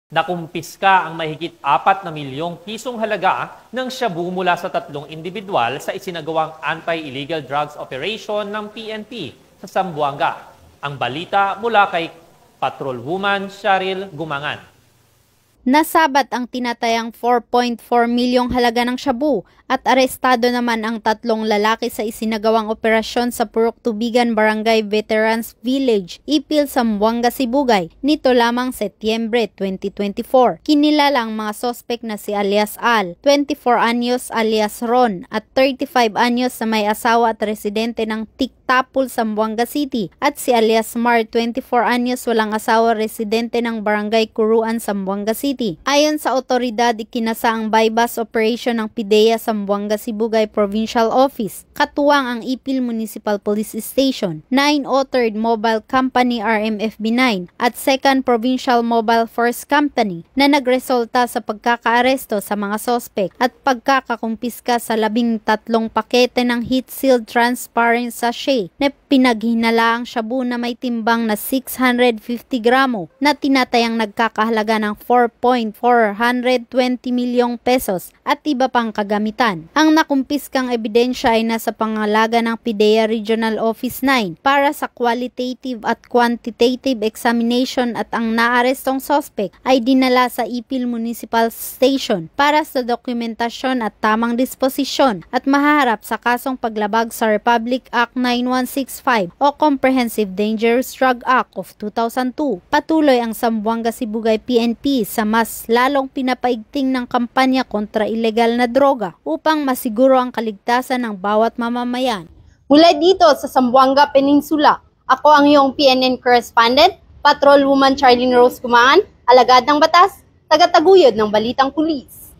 Nakumpiska ang mahigit 4 na milyong pisong halaga ng shabu mula sa 3 individual sa isinagawang anti-illegal drugs operation ng PNP sa Zamboanga. Ang balita mula kay Patrolwoman Cheryl Gumangan. Nasabat ang tinatayang 4.4 milyong halaga ng shabu at arestado naman ang 3 lalaki sa isinagawang operasyon sa Purok Tubigan Barangay Veterans Village, Ipil, Zamboanga, Sibugay, nito lamang Setyembre 2024. Kinilala ang mga sospek na si alias Al, 24 anyos alias Ron at 35 anyos na may asawa at residente ng Tiktapul, Zamboanga City at si alias Mar, 24 anyos walang asawa residente ng Barangay Kuruan, Zamboanga City. Ayon sa otoridad, ikinasa ang bypass operation ng PIDEA Zamboanga Sibugay Provincial Office, katuwang ang Ipil Municipal Police Station, 9th 3rd Mobile Company RMFB9 at 2nd Provincial Mobile Force Company na nagresulta sa pagkakaaresto sa mga sospek at pagkakakumpiska sa 13 pakete ng heat-sealed transparent sachet na pinaghinalaang shabu na may timbang na 650 gramo na tinatayang nagkakahalaga ng 4.420 milyong pesos at iba pang kagamitan. Ang nakumpiskang ebidensya ay nasa pangalaga ng PIDEA Regional Office 9 para sa qualitative at quantitative examination at ang naarestong suspect ay dinala sa Ipil Municipal Station para sa dokumentasyon at tamang disposisyon at mahaharap sa kasong paglabag sa Republic Act 9165 o Comprehensive Dangerous Drug Act of 2002. Patuloy ang Zamboanga Sibugay PNP sa mas lalong pinapaigting ng kampanya kontra ilegal na droga upang masiguro ang kaligtasan ng bawat mamamayan. Mula dito sa Zamboanga Peninsula, ako ang iyong PNN correspondent, Patrolwoman Charlene Rose Gumangan, alagad ng batas, tagataguyod ng balitang pulis.